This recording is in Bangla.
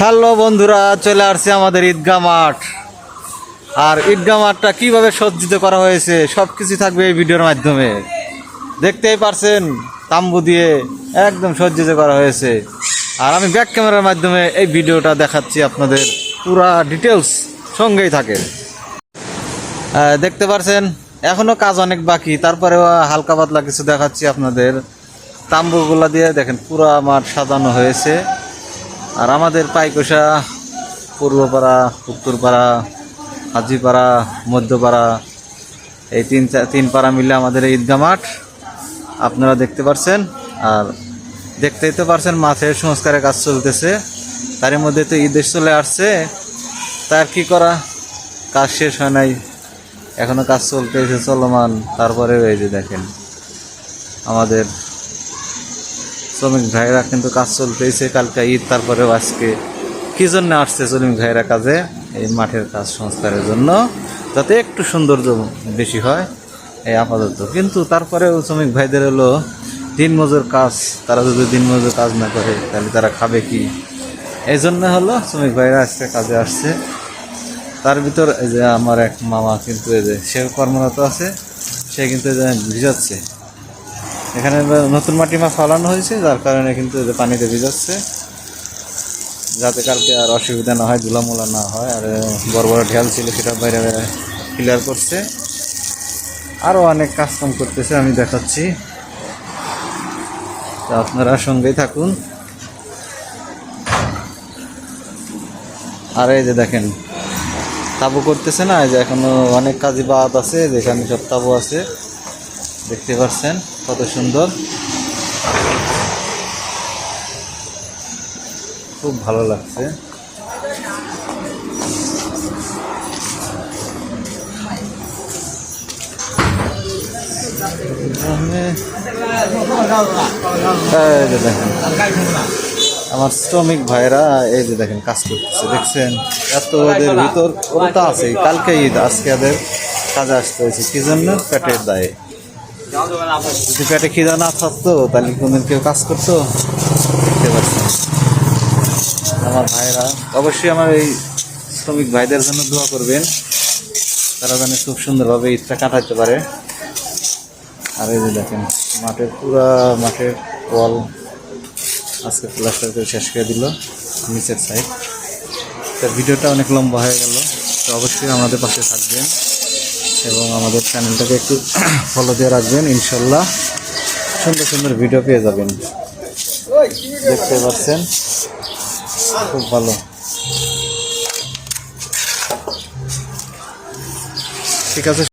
হ্যালো বন্ধুরা, চলে আসছে আমাদের ঈদগাহ মাঠ। আর ঈদগাহ মাঠটা কীভাবে সজ্জিত করা হয়েছে সব কিছু থাকবে এই ভিডিওর মাধ্যমে। দেখতেই পারছেন, তাম্বু দিয়ে একদম সজ্জিত করা হয়েছে। আর আমি ব্যাক ক্যামেরার মাধ্যমে এই ভিডিওটা দেখাচ্ছি আপনাদের, পুরা ডিটেলস সঙ্গেই থাকে। দেখতে পারছেন এখনও কাজ অনেক বাকি, তারপরেও হালকা পাতলা কিছু দেখাচ্ছি আপনাদের। তাম্বুগুলা দিয়ে দেখেন পুরা মাঠ সাজানো হয়েছে। আর আমাদের পাইকোষা, পূর্বপাড়া, উত্তরপাড়া, হাজিপাড়া, মধ্যপাড়া, এই তিন পাড়া মিলে আমাদের এই ঈদগাহ মাঠ আপনারা দেখতে পাচ্ছেন। আর দেখতেই তো পারছেন মাঠের সংস্কারের কাজ চলতেছে। তার মধ্যে তো ঈদ চলে আসছে, তার কি করা, কাজ শেষ হয় নাই, এখনো কাজ চলতেছে, চলমান। তারপরে এই যে দেখেন আমাদের শ্রমিক ভাইরা কিন্তু কাজ চলতেছে। কালকে ঈদ, তারপরেও আজকে কী জন্য আসছে শ্রমিক ভাইরা কাজে? এই মাঠের কাজ সংস্কারের জন্য, যাতে একটু সৌন্দর্য বেশি হয় এই আপাতত। কিন্তু তারপরেও শ্রমিক ভাইদের হলো দিনমজুর কাজ, তারা যদি দিনমজুর কাজ না করে তাহলে তারা খাবে কি? এই জন্য হলো শ্রমিক ভাইরা আজকে কাজে আসছে। তার ভিতর এই যে আমার এক মামা কিন্তু এই যে সে কর্মরত আছে, সে কিন্তু এই যে ভিজাচ্ছে। এখানে নতুন মাটি মাছ ফলানো হয়েছে, যার কারণে কিন্তু পানিতে ভিজাচ্ছে, যাতে কালকে আর অসুবিধা না হয়, ধুলামোলা না হয়। আর বড় বড় ঢেল ছিল সেটা বাইরে বাইরে ক্লিয়ার করছে। আরও অনেক কাজকাম করতেছে, আমি দেখাচ্ছি, আপনারা সঙ্গেই থাকুন। আর এই যে দেখেন তাবু করতেছে না, এই যে এখনো অনেক কাজই বাদ আছে, যেখানে সব তাবু আছে দেখতে পাচ্ছেন কত সুন্দর, খুব ভালো লাগছে। এই যে দেখেন আমার শ্রমিক ভাইরা এই যে দেখেন কাজ করতেছে, দেখছেন এত ওদের ভিতর। ওরা তো আছেই, কালকে ঈদ, আজকে ওদের কাজে আসতে হয়েছে কি জন্য? পেটের দায়ে। যদি পেটে খিদা না থাকতো তাহলে কোনদিন কেউ কাজ করতো? দেখতে পাচ্ছেন আমার ভাইরা। অবশ্যই আমার এই শ্রমিক ভাইদের জন্য দোয়া করবেন, তারা যেন খুব সুন্দরভাবে ঈদটা কাটাতে পারে। আর এই যে দেখেন মাঠের ওয়াল আজকে প্লাস্টার করে শেষ করে দিল, নিচের সাইড। তো ভিডিওটা অনেক লম্বা হয়ে গেল, তো অবশ্যই আমাদের পাশে থাকবেন এবং আমাদের চ্যানেলটাকে একটু ফলো দিয়ে রাখবেন। ইনশাল্লাহ সুন্দর সুন্দর ভিডিও পেয়ে যাবেন। দেখতে পাচ্ছেন খুব ভালো। ঠিক আছে।